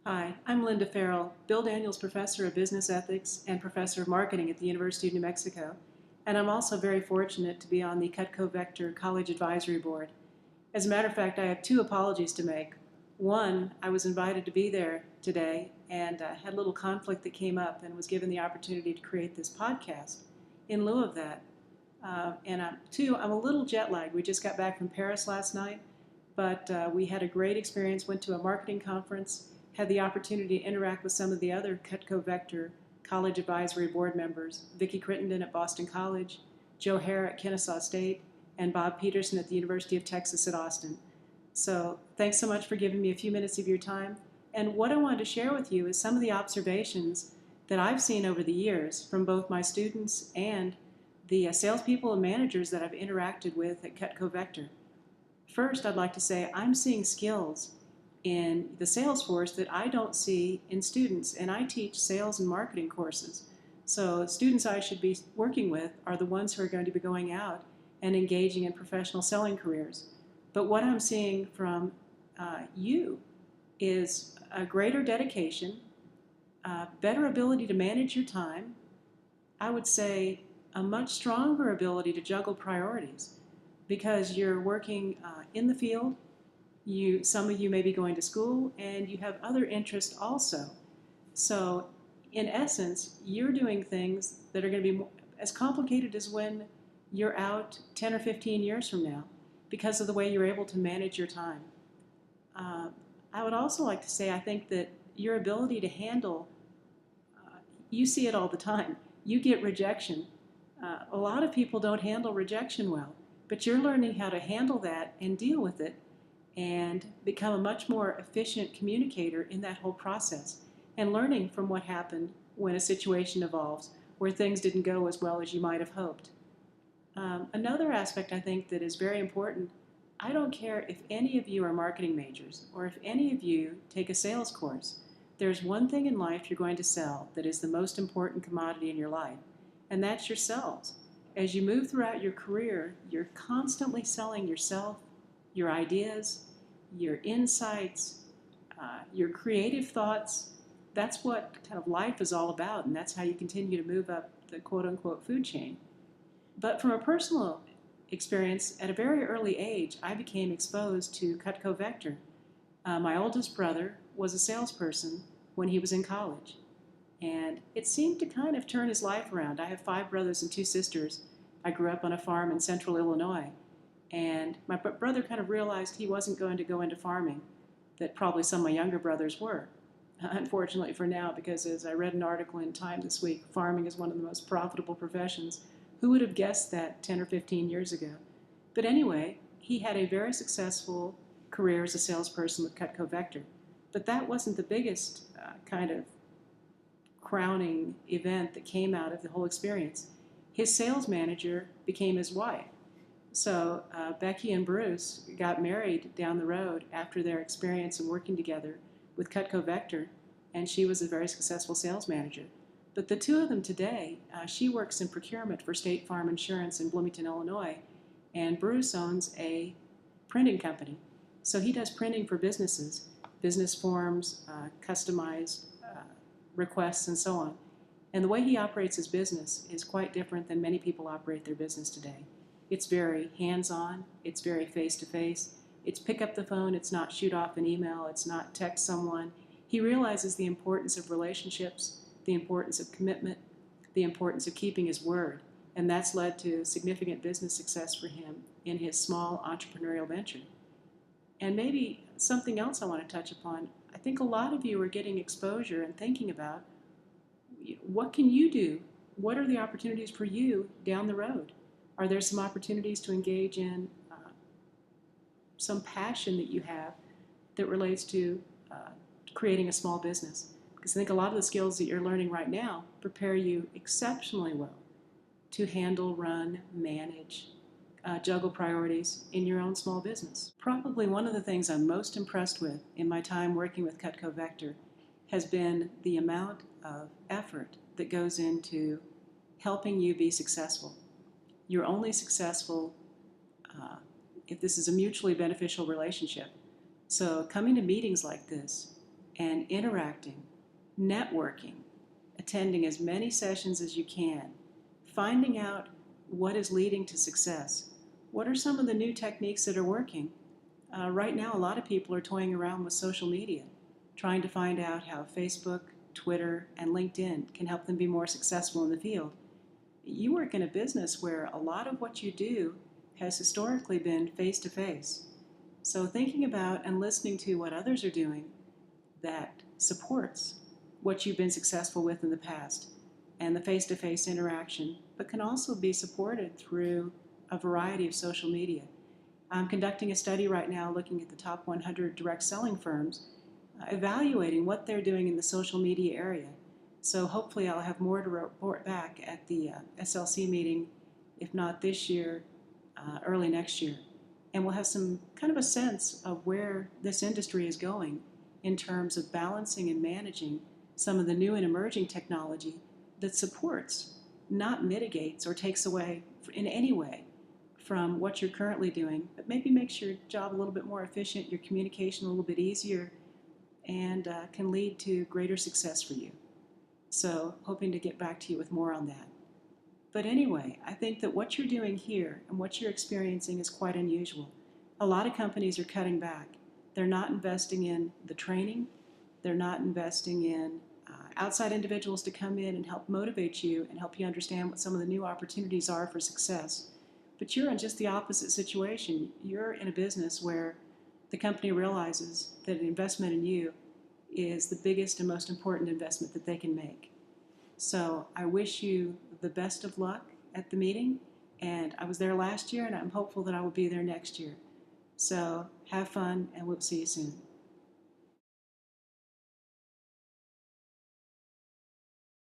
Hi, I'm Linda Ferrell, Bill Daniels Professor of Business Ethics and Professor of Marketing at the University of New Mexico, and I'm also very fortunate to be on the Cutco Vector College Advisory Board. As a matter of fact, I have two apologies to make. One, I was invited to be there today and had a little conflict that came up and was given the opportunity to create this podcast in lieu of that. Two, I'm a little jet lagged. We just got back from Paris last night, but we had a great experience, went to a marketing conference, had the opportunity to interact with some of the other Cutco Vector College Advisory Board members, Vicki Crittenden at Boston College, Joe Hare at Kennesaw State, and Bob Peterson at the University of Texas at Austin. So thanks so much for giving me a few minutes of your time. And what I wanted to share with you is some of the observations that I've seen over the years from both my students and the salespeople and managers that I've interacted with at Cutco Vector. First, I'd like to say I'm seeing skills in the sales force that I don't see in students, and I teach sales and marketing courses. So students I should be working with are the ones who are going to be going out and engaging in professional selling careers. But what I'm seeing from you is a greater dedication, better ability to manage your time, I would say a much stronger ability to juggle priorities because you're working in the field. Some of you may be going to school and you have other interests also. So in essence, you're doing things that are going to be as complicated as when you're out 10 or 15 years from now because of the way you're able to manage your time. I would also like to say I think that your ability to handle, you see it all the time. You get rejection. A lot of people don't handle rejection well, but you're learning how to handle that and deal with it and become a much more efficient communicator in that whole process and learning from what happened when a situation evolves where things didn't go as well as you might have hoped. Another aspect I think that is very important, I don't care if any of you are marketing majors or if any of you take a sales course, there's one thing in life you're going to sell that is the most important commodity in your life, and that's yourselves. As you move throughout your career, you're constantly selling yourself, your ideas, your insights, your creative thoughts. That's what kind of life is all about, and that's how you continue to move up the quote-unquote food chain. But from a personal experience, at a very early age, I became exposed to Cutco Vector. My oldest brother was a salesperson when he was in college, and it seemed to kind of turn his life around. I have 5 brothers and 2 sisters. I grew up on a farm in central Illinois, and my brother kind of realized he wasn't going to go into farming, that probably some of my younger brothers were. Unfortunately for now, because as I read an article in Time this week, farming is one of the most profitable professions. Who would have guessed that 10 or 15 years ago? But anyway, he had a very successful career as a salesperson with Cutco Vector. But that wasn't the biggest kind of crowning event that came out of the whole experience. His sales manager became his wife. So Becky and Bruce got married down the road after their experience in working together with Cutco Vector, and she was a very successful sales manager. But the two of them today, she works in procurement for State Farm Insurance in Bloomington, Illinois, and Bruce owns a printing company. So he does printing for businesses, business forms, customized requests, and so on. And the way he operates his business is quite different than many people operate their business today. It's very hands-on, it's very face-to-face, it's pick up the phone, it's not shoot off an email, it's not text someone. He realizes the importance of relationships, the importance of commitment, the importance of keeping his word, and that's led to significant business success for him in his small entrepreneurial venture. And maybe something else I want to touch upon, I think a lot of you are getting exposure and thinking about what can you do? What are the opportunities for you down the road? Are there some opportunities to engage in some passion that you have that relates to creating a small business? Because I think a lot of the skills that you're learning right now prepare you exceptionally well to handle, run, manage, juggle priorities in your own small business. Probably one of the things I'm most impressed with in my time working with Cutco Vector has been the amount of effort that goes into helping you be successful. You're only successful if this is a mutually beneficial relationship. So coming to meetings like this, and interacting, networking, attending as many sessions as you can, finding out what is leading to success. What are some of the new techniques that are working? Right now, a lot of people are toying around with social media, trying to find out how Facebook, Twitter, and LinkedIn can help them be more successful in the field. You work in a business where a lot of what you do has historically been face-to-face. So thinking about and listening to what others are doing that supports what you've been successful with in the past and the face-to-face interaction, but can also be supported through a variety of social media. I'm conducting a study right now looking at the top 100 direct selling firms, evaluating what they're doing in the social media area. So hopefully I'll have more to report back at the SLC meeting, if not this year, early next year. And we'll have some kind of a sense of where this industry is going in terms of balancing and managing some of the new and emerging technology that supports, not mitigates or takes away in any way from what you're currently doing, but maybe makes your job a little bit more efficient, your communication a little bit easier, and can lead to greater success for you. So hoping to get back to you with more on that. But anyway, I think that what you're doing here and what you're experiencing is quite unusual. A lot of companies are cutting back. They're not investing in the training. They're not investing in outside individuals to come in and help motivate you and help you understand what some of the new opportunities are for success. But you're in just the opposite situation. You're in a business where the company realizes that an investment in you is the biggest and most important investment that they can make. So I wish you the best of luck at the meeting. And I was there last year, and I'm hopeful that I will be there next year. So have fun, and we'll see you soon.